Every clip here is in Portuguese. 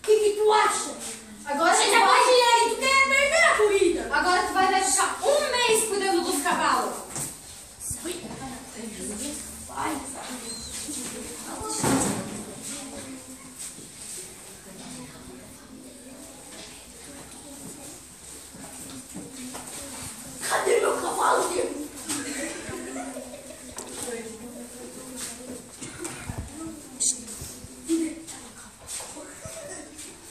Que tu acha? Agora você já pode ir aí, tu quer perder a corrida. Agora tu vai ficar um mês cuidando dos cavalos. Vai. Cadê meu cavalo, Diego?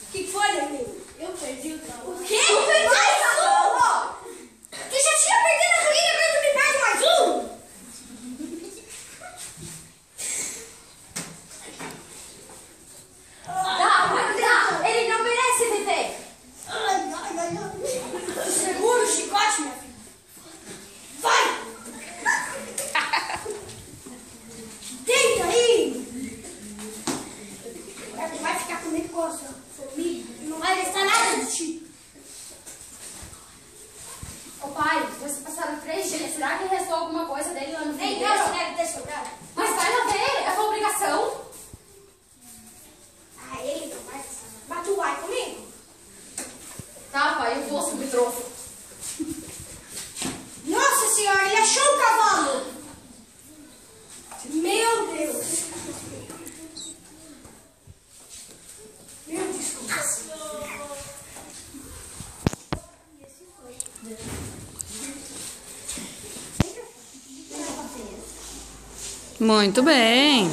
O que foi, Danilo? Eu perdi o cavalo. O quê? Tu perdeu o cavalo? Tu já tinha perdido a corrida, agora tu me perde mais um? Dá, ele não merece viver. Segura o chicote, minha filha. Vai! Deita aí! Tu vai ficar comigo com a sua formiga. Não vai restar nada de ti. Ô pai, vocês passaram 3 dias. Será que restou alguma coisa dele lá no Nem viveiro? você deve ter sobrado. Mas vai lá ver, é tua obrigação. Ah, ele não vai passar nada. Mas tu vai comigo? Tá, pai, eu vou subir troço. Nossa senhora, ele achou o cavalo! Meu Deus! Meu desculpa. Muito bem.